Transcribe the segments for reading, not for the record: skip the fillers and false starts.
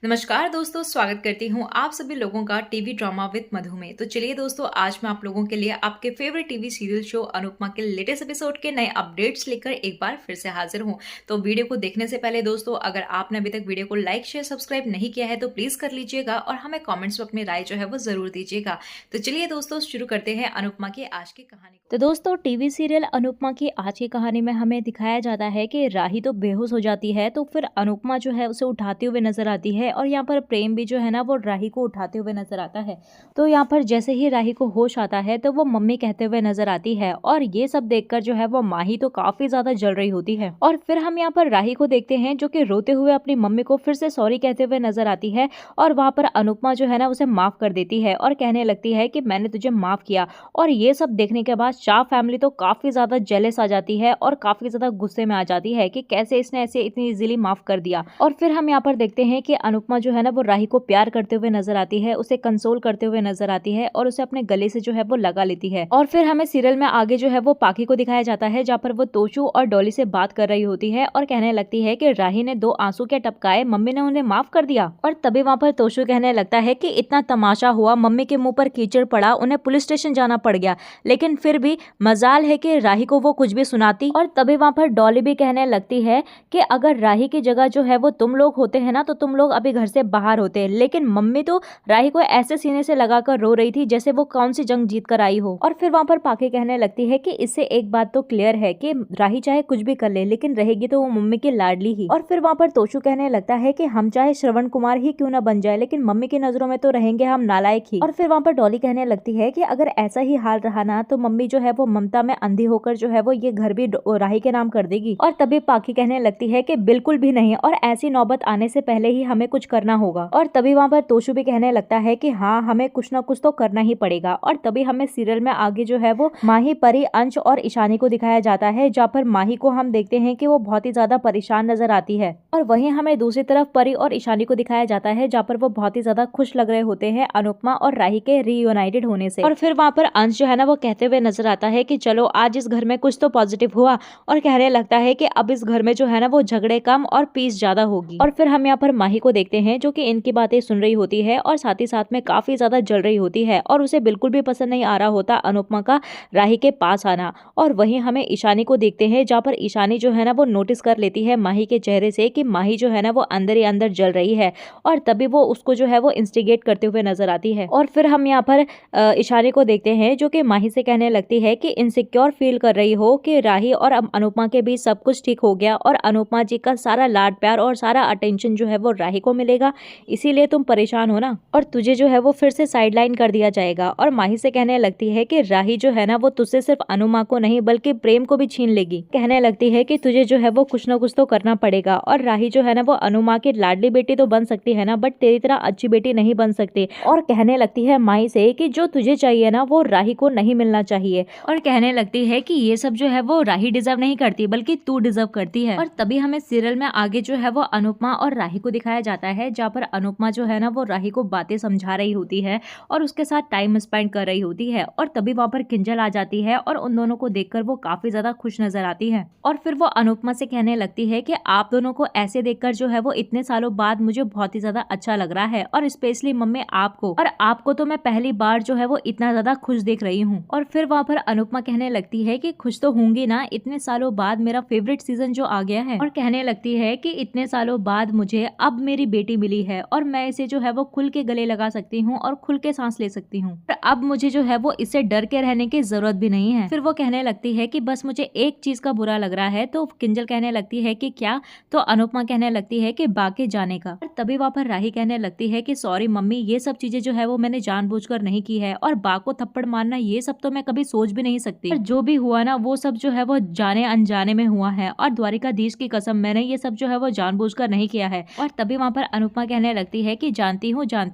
नमस्कार दोस्तों, स्वागत करती हूँ आप सभी लोगों का टीवी ड्रामा विद मधु में। तो चलिए दोस्तों, आज मैं आप लोगों के लिए आपके favourite TV serial show Anupama के लेटेस्ट एपिसोड के नए अपडेट्स लेकर एक बार फिर से हाजिर हूँ। तो वीडियो को देखने से पहले दोस्तों, अगर आपने अभी तक वीडियो को लाइक शेयर सब्सक्राइब नहीं किया है तो प्लीज कर लीजिएगा और हमें कॉमेंट्स में अपनी राय जो है वो जरूर दीजिएगा। तो चलिए दोस्तों, शुरू करते हैं अनुपमा की आज की कहानी को। तो दोस्तों, टीवी सीरियल अनुपमा की आज की कहानी में हमें दिखाया जाता है कि राही तो बेहोश हो जाती है, तो फिर अनुपमा जो है उसे उठाते हुए नजर आती है और यहाँ पर प्रेम भी जो है ना वो राही को उठाते हुए नजर आता है। तो यहाँ पर जैसे ही राही को होश आता है तो वो मम्मी कहते हुए नजर आती है और ये सब देखकर जो है वो माही तो काफी ज्यादा जल रही होती है। और फिर हम यहाँ पर राही को देखते हैं जो कि रोते हुए अपनी मम्मी को फिर से सॉरी कहते हुए नजर आती है और वहां पर अनुपमा जो है ना उसे माफ कर देती है और कहने लगती है कि मैंने तुझे माफ किया। और ये सब देखने के बाद शाह फैमिली तो काफी ज्यादा जेलस आ जाती है और काफी ज्यादा गुस्से में आ जाती है कि कैसे इसने ऐसे इतनी इजीली माफ कर दिया। और फिर हम यहाँ पर देखते हैं कि अनुपमा जो है ना वो राही को प्यार करते हुए नजर आती है, उसे कंसोल करते हुए नजर आती है और उसे अपने गले से जो है वो लगा लेती है। और फिर हमें सीरियल में आगे जो है वो पाखी को दिखाया जाता है जहाँ पर वो तोशु और डॉली से बात कर रही होती है और कहने लगती है कि राही ने 2 आंसू क्या टपकाए, मम्मी ने उन्हें माफ कर दिया। और तभी वहाँ पर तोशु कहने लगता है कि इतना तमाशा हुआ, मम्मी के मुंह पर कीचड़ पड़ा, उन्हें पुलिस स्टेशन जाना पड़ गया, लेकिन फिर भी मजाल है कि राही को वो कुछ भी सुनाती। और तभी वहां पर डॉली भी कहने लगती है कि अगर राही की जगह जो है वो तुम लोग होते हैं ना तो तुम लोग अभी घर से बाहर होते। लेकिन मम्मी तो राही को ऐसे सीने से लगाकर रो रही थी जैसे वो कौन सी जंग जीत कर आई हो। और फिर वहां पर पाके कहने लगती है कि इससे एक बात तो क्लियर है कि राही चाहे कुछ भी कर ले लेकिन रहेगी तो वो मम्मी की लाडली ही। और फिर वहां पर तोशु कहने लगता है कि हम चाहे श्रवण कुमार ही क्यों ना बन जाए लेकिन मम्मी की नजरों में तो रहेंगे हम नालायक ही। और फिर वहां पर डॉली कहने लगती है कि अगर ऐसा ही हाल रहा ना तो मम्मी जो है वो ममता में अंधी होकर जो है वो ये घर भी राही के नाम कर देगी। और तभी पाखी कहने लगती है कि बिल्कुल भी नहीं, और ऐसी नौबत आने से पहले ही हमें कुछ करना होगा। और तभी वहां पर तोशु भी कहने लगता है कि हाँ, हमें कुछ ना कुछ तो करना ही पड़ेगा। और तभी हमें सीरियल में आगे जो है वो माही, परी, अंश और ईशानी को दिखाया जाता है जहाँ पर माही को हम देखते हैं कि वो बहुत ही ज्यादा परेशान नजर आती है और वहीं हमें दूसरी तरफ परी और ईशानी को दिखाया जाता है जहाँ पर वो बहुत ही ज्यादा खुश लग रहे होते हैं अनुपमा और राही के रीयूनाइटेड होने से। और फिर वहां पर अंश जो है ना वो कहते हुए नजर आता है कि चलो आज इस घर में कुछ तो पॉजिटिव हुआ, और कहने लगता है कि अब इस घर में जो है ना वो झगड़े कम और पीस ज्यादा होगी। और फिर हम यहाँ पर माही को देखते हैं जो कि इनकी बातें सुन रही होती है और साथ ही साथ में काफी ज्यादा जल रही होती है और उसे बिल्कुल भी पसंद नहीं आ रहा होता अनुपमा का राही के पास आना। और वहीं हमें ईशानी को देखते हैं जहाँ पर ईशानी जो है ना वो नोटिस कर लेती है माही के चेहरे से कि माही जो है ना वो अंदर ही अंदर जल रही है और तभी वो उसको जो है वो इंस्टिगेट करते हुए नजर आती है। और फिर हम यहाँ पर ईशानी को देखते हैं जो कि माही से कहने लगती है कि इनसिक्योर फील कर रही हो कि राही और अनुपमा के बीच सब कुछ ठीक हो गया और अनुपमा जी का सारा लाड प्यार और सारा अटेंशन जो है वो राही को मिलेगा, इसीलिए तुम परेशान हो ना, और तुझे जो है वो फिर से साइडलाइन कर दिया जाएगा। और माही से कहने लगती है कि राही जो है ना वो तुझसे सिर्फ अनुमा को नहीं बल्कि प्रेम को भी छीन लेगी। कहने लगती है कि तुझे जो है वो कुछ ना कुछ तो करना पड़ेगा और राही जो है ना वो अनुमा की लाडली बेटी तो बन सकती है ना, बट तेरी तरह अच्छी बेटी नहीं बन सकती। और कहने लगती है माही से कि जो तुझे चाहिए ना वो राही को नहीं मिलना चाहिए। और कहने लगती है कि ये सब जो है वो राही डिजर्व नहीं करती बल्कि तू डिजर्व करती है। और तभी हमें सीरियल में आगे जो है वो अनुपमा और राही को दिखाया जाता है जहाँ पर अनुपमा जो है ना वो राही को बातें समझा रही होती है और उसके साथ टाइम स्पेंड कर रही होती है। और तभी वहां पर किंजल आ जाती है और उन दोनों को देखकर वो काफी ज्यादा खुश नजर आती है। और फिर वो अनुपमा से कहने लगती है कि आप दोनों को ऐसे देखकर जो है वो इतने सालों बाद मुझे बहुत ही ज्यादा अच्छा लग रहा है, और स्पेशली मम्मी आपको, और आपको तो मैं पहली बार जो है वो इतना ज्यादा खुश देख रही हूँ। और फिर वहां पर अनुपमा कहने लगती है कि खुश तो होंगी ना, इतने सालों बाद मेरा फेवरेट सीजन जो आ गया है। और कहने लगती है कि इतने सालों बाद मुझे अब मेरी बेटी मिली है और मैं इसे जो है वो खुल के गले लगा सकती हूँ और खुल के सांस ले सकती हूँ, और अब मुझे जो है वो इससे डर के रहने की जरूरत भी नहीं है। फिर वो कहने लगती है कि बस मुझे एक चीज का बुरा लग रहा है। तो किंजल कहने लगती है कि क्या? तो अनुपमा कहने लगती है कि बाके जाने का। तभी वहां पर राही कहने लगती है कि सॉरी मम्मी, ये सब चीजें जो है वो मैंने जानबूझकर नहीं की है, और बा को थप्पड़ मारना ये सब तो मैं कभी सोच भी नहीं सकती, और जो भी हुआ ना वो सब जो है वो जाने अनजाने में हुआ है, और द्वारिकाधीश की कसम मैंने ये सब जो है वो जानबूझकर नहीं किया है। और तभी वहां पर अनुपमा कहने लगती है कि जानती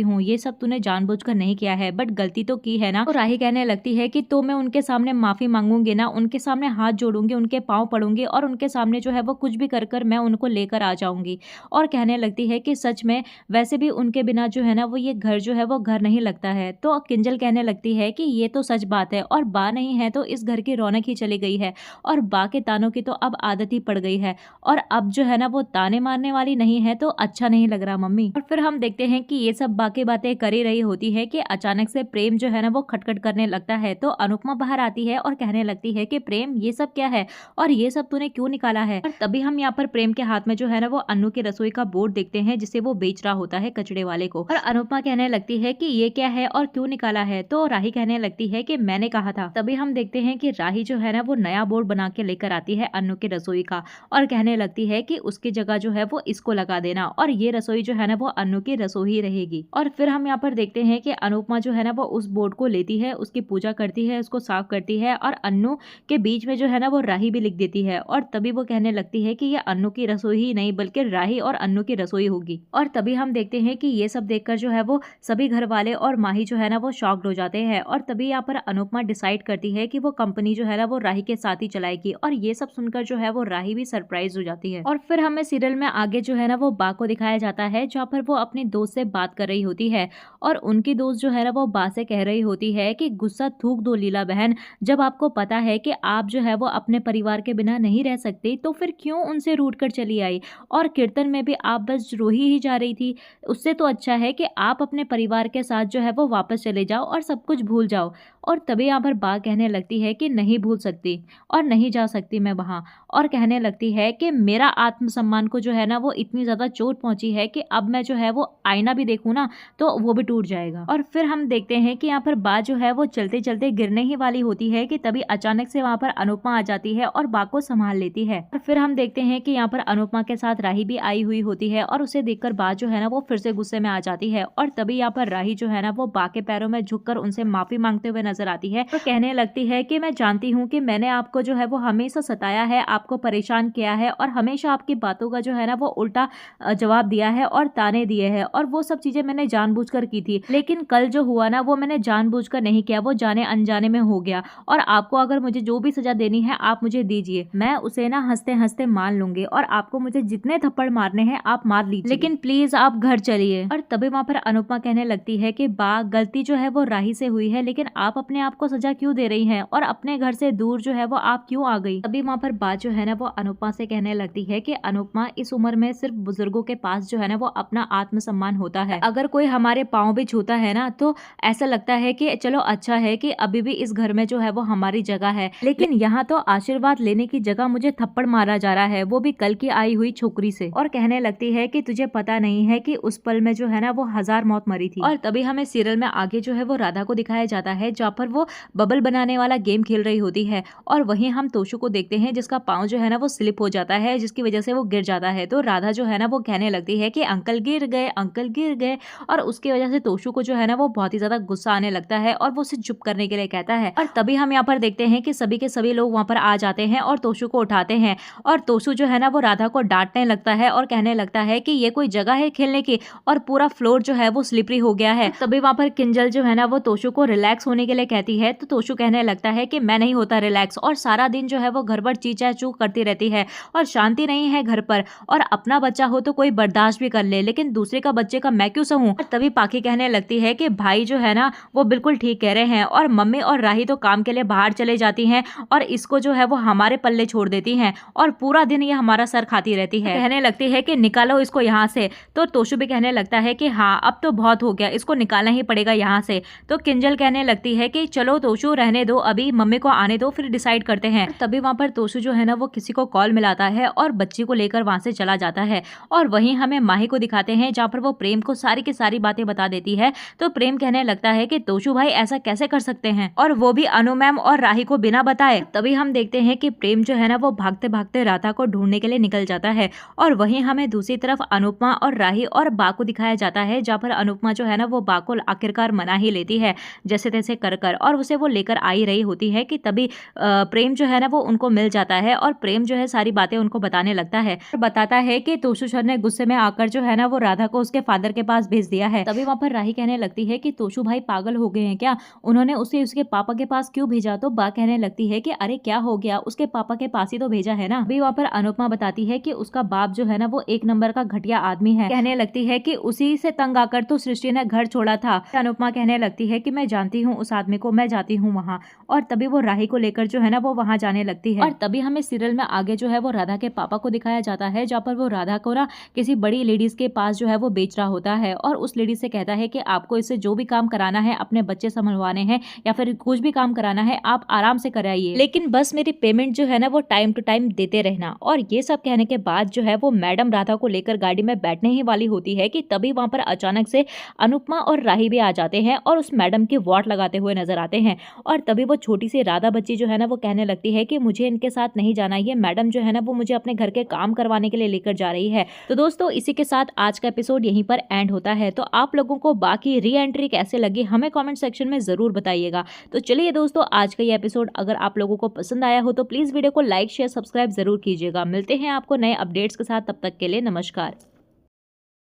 हूँ ये सब तूने जानबूझकर नहीं किया है, बट गलती तो की है ना। तो राही कहने लगती है कि तो मैं उनके सामने माफी मांगूंगी ना, उनके सामने हाथ जोड़ूंगी, उनके पांव पड़ूंगी और उनके सामने जो है वो कुछ भी कर कर मैं उनको लेकर आ जाऊंगी। और कहने लगती है कि सच में वैसे भी उनके बिना जो है ना वो ये घर जो है वो घर नहीं लगता है। तो किंजल कहने लगती है कि ये तो सच बात है, और बा नहीं है तो इस घर की रौनक ही चली गई है, और बा के तानों की तो अब आदत ही पड़ गई है, और अब जो है ना वो ताने मारने वाली नहीं है तो अच्छा नहीं लग रहा मम्मी। और फिर हम देखते हैं कि ये सब बाकी बातें कर ही रही होती है कि अचानक से प्रेम जो है ना वो खटखट करने लगता है। तो अनुपमा बाहर आती है और कहने लगती है कि प्रेम ये सब क्या है और ये सब तूने क्यों निकाला है। और तभी हम यहाँ पर प्रेम के हाथ में जो है ना वो अन्नू की रसोई का बोर्ड देखते हैं जिसे वो बेच रहा होता है कचड़े वाले को। और अनुपमा कहने लगती है कि ये क्या है और क्यों निकाला है। तो राही कहने लगती है कि मैंने कहा था। तभी हम देखते हैं कि राही जो है ना वो नया बोर्ड बना के लेकर आती है अन्नू की रसोई का और कहने लगती है कि उसकी जगह जो है वो इसको लगा देना और ये रसोई जो है ना वो अन्नू की रसोई रहेगी। और फिर हम यहाँ पर देखते हैं कि अनुपमा जो है ना वो उस बोर्ड को लेती है, उसकी पूजा करती है, उसको साफ करती है और अन्नू के बीच में जो है ना वो राही भी लिख देती है। और तभी वो कहने लगती है कि ये अन्नू की रसोई ही नहीं बल्कि राही और अन्नू की रसोई होगी। और तभी हम देखते हैं कि ये सब देखकर जो है वो सभी घर वाले और माही जो है ना वो शॉक्ड हो जाते हैं। और तभी यहाँ पर अनुपमा डिसाइड करती है कि वो कंपनी जो है ना वो राही के साथ ही चलाएगी। और ये सब सुनकर जो है वो राही भी सरप्राइज हो जाती है। और फिर हमें सीरियल में आगे जो है ना वो बा को दिखाया जाता है जहाँ पर वो अपनी दोस्त से बात कर रही होती है और उनकी दोस्त जो है ना वो बा से कह रही होती है कि गुस्सा थूक दो लीला बहन, जब आपको पता है कि आप जो है वो अपने परिवार के बिना नहीं रह सकती तो फिर क्यों उनसे रूठ कर चली आई। और कीर्तन में भी आप बस रोही ही जा रही थी, उससे तो अच्छा है कि आप अपने परिवार के साथ जो है वो वापस चले जाओ और सब कुछ भूल जाओ। और तभी यहाँ पर बा कहने लगती है कि नहीं भूल सकती और नहीं जा सकती मैं वहाँ। और कहने लगती है कि मेरा आत्मसम्मान को जो है ना वो इतनी ज़्यादा चोट पहुंची है कि अब मैं जो है वो आईना भी देखूँ ना तो वो भी टूट जाएगा। और फिर हम देखते हैं कि यहाँ पर बा जो है वो चलते चलते गिरने ही वाली होती है कि तभी अचानक से वहाँ पर अनुपमा आ जाती है और बा को संभाल लेती है। और फिर हम देखते हैं कि यहाँ पर अनुपमा के साथ राही भी आई हुई होती है और उसे देखकर बा जो है ना वो फिर से गुस्से में आ जाती है। और तभी यहाँ पर राही जो है ना वो बा के पैरों में झुककर उनसे माफी मांगते हुए नजर आती है। तो कहने लगती है कि मैं जानती हूँ कि मैंने आपको जो है वो हमेशा सताया है, आपको परेशान किया है और हमेशा आपकी बातों का जो है ना वो उल्टा जवाब दिया है और ताने दिए हैं और वो सब चीजें मैंने जानबूझकर की थी। लेकिन कल जो हुआ ना वो मैंने जानबूझकर नहीं किया, वो जाने अनजाने में हो गया। और आपको अगर मुझे जो भी सजा देनी है आप मुझे दीजिए, मैं उसे ना हंसते हंसते मान लूंगी और आपको मुझे जितने थप्पड़ मारने हैं आप मार लीजिए, लेकिन प्लीज आप घर चलिए। और तभी वहाँ पर अनुपमा कहने लगती है कि बा गलती जो है वो राही से हुई है, लेकिन आप अपने आप को सजा क्यों दे रही हैं और अपने घर से दूर जो है वो आप क्यों आ गई। तभी वहाँ पर बा जो है ना वो अनुपमा से कहने लगती है कि अनुपमा इस उम्र में सिर्फ बुजुर्गों के पास जो है ना वो अपना आत्मसम्मान होता है। अगर कोई हमारे पाँव भी छूता है ना तो ऐसा लगता है कि चलो अच्छा है कि अभी भी इस घर में जो है वो हमारी जगह है, लेकिन यहाँ तो आशीर्वाद लेने की जगह मुझे थप्पड़ मारा जा रहा है, वो भी कल की आई हुई छोकरी से। और कहने लगती है कि तुझे पता नहीं है कि उस पल में जो है ना वो 1000 मौत मरी थी। और तभी हमें सीरियल में आगे जो है वो राधा को दिखाया जाता है जहाँ पर वो बबल बनाने वाला गेम खेल रही होती है और वहीं हम तोशु को देखते हैं जिसका पाँव जो है ना वो स्लिप हो जाता है जिसकी वजह से वो गिर जाता है। तो राधा जो है ना वो कहने लगती है कि अंकल गिर गए, अंकल गिर गए। और उसकी वजह से तोशु को जो है ना वो बहुत ही ज्यादा गुस्सा आने लगता है और वो उसे चुप करने के लिए कहता है। और तभी हम यहाँ पर देखते हैं कि सभी के सभी लोग वहाँ पर आ जाते हैं और तोशु को उठाते हैं और तोशु जो है ना वो राधा को डांटने लगता है और कहने लगता है कि ये कोई जगह है खेलने की और पूरा फ्लोर जो है वो स्लिपरी हो गया है। तभी वहाँ पर किंजल जो है ना वो तोशु को रिलैक्स होने के लिए कहती है तो तोशु कहने लगता है कि मैं नहीं होता रिलैक्स और सारा दिन जो है वो घर पर चीचा चू करती रहती है और शांति नहीं है घर पर, और अपना बच्चा हो तो कोई बर्दाश्त भी कर ले लेकिन दूसरे का बच्चे का मैं क्यों सहूं। तभी पाखी कहने लगती है कि भाई जो है ना वो बिल्कुल ठीक कह रहे हैं और मम्मी और राही तो काम के लिए बाहर चले जाती हैं और इसको जो है वो हमारे पल्ले छोड़ देती हैं और पूरा दिन ये हमारा सर खाती रहती है। कहने लगती है कि निकालो इसको यहाँ से। तो तोशु भी कहने लगता है कि हाँ अब तो बहुत हो गया, इसको निकालना ही पड़ेगा यहाँ से। तो किंजल कहने लगती है कि चलो तोशु रहने दो, अभी मम्मी को आने दो फिर डिसाइड करते हैं। तभी वहाँ पर तोशु जो है ना वो किसी को कॉल मिलाता है और बच्ची को लेकर वहां से चला जाता है। और वहीं हमें माही को दिखाते हैं जहाँ पर वो प्रेम को सारी की सारी बातें बता देती है। तो प्रेम कहने लगता है कि तोशु भाई ऐसा कैसे कर सकते हैं और वो भी अनु मैम और राही को बिना बताए। तभी हम देखते हैं कि प्रेम जो है ना वो भागते भागते राधा को ढूंढने के लिए निकल जाता है और वहीं हमें दूसरी तरफ अनुपमा और राही और बा को दिखाया जाता है जहाँ पर अनुपमा जो है ना वो बा को आखिरकार मना ही लेती है जैसे तैसे कर कर और उसे वो लेकर आ ही रही होती है कि तभी प्रेम जो है ना वो उनको मिल जाता है और प्रेम जो है सारी बातें उनको बताने लगता है और बताता है कि तोशु सर ने गुस्से में आकर जो है ना वो राधा को उसके फादर के पास भेज दिया है। तभी वहाँ पर राही कहने लगती है कि तोशु भाई पागल हो गए हैं क्या, उन्होंने उसे उसके पापा के पास क्यों भेजा। तो बा कहने लगती है कि अरे क्या हो गया, उसके पापा के पास ही तो भेजा है ना। अभी वहाँ पर अनुपमा बताती है कि उसका बाप जो है ना वो एक नंबर का घटिया आदमी है। कहने लगती है कि उसी से तंग आकर तो सृष्टि ने घर छोड़ा था। अनुपमा कहने लगती है कि मैं जानती हूँ उस बाद में को मैं जाती हूँ वहाँ। और तभी वो राही को लेकर जो है ना वो वहाँ जाने लगती है। और तभी हमें सीरियल में आगे जो है वो राधा के पापा को दिखाया जाता है, जहाँ पर वो राधा को ना किसी बड़ी लेडीज के पास जो है वो बेच रहा होता है और उस लेडीज से कहता है कि आपको इससे जो भी काम कराना है, अपने बच्चे संभलवाने हैं या फिर कुछ भी काम कराना है, आप आराम से कराइए, लेकिन बस मेरी पेमेंट जो है ना वो टाइम टू टाइम देते रहना। और ये सब कहने के बाद जो है वो मैडम राधा को लेकर गाड़ी में बैठने ही वाली होती है कि तभी वहां पर अचानक से अनुपमा और राही भी आ जाते हैं और उस मैडम की वाट लगाते हुए नजर आते हैं। और तभी वो छोटी सी राधा बच्ची जो है ना वो कहने लगती है कि मुझे इनके साथ नहीं जाना, ये मैडम जो है ना वो मुझे अपने घर के काम करवाने के लिए लेकर जा रही है। तो दोस्तों इसी के साथ आज का एपिसोड यहीं पर एंड होता है। तो आप लोगों को बाकी री एंट्री कैसे लगी हमें कमेंट सेक्शन में जरूर बताइएगा। तो चलिए दोस्तों, आज का ये एपिसोड अगर आप लोगों को पसंद आया हो तो प्लीज वीडियो को लाइक शेयर सब्सक्राइब जरूर कीजिएगा। मिलते हैं आपको नए अपडेट्स के साथ, तब तक के लिए नमस्कार।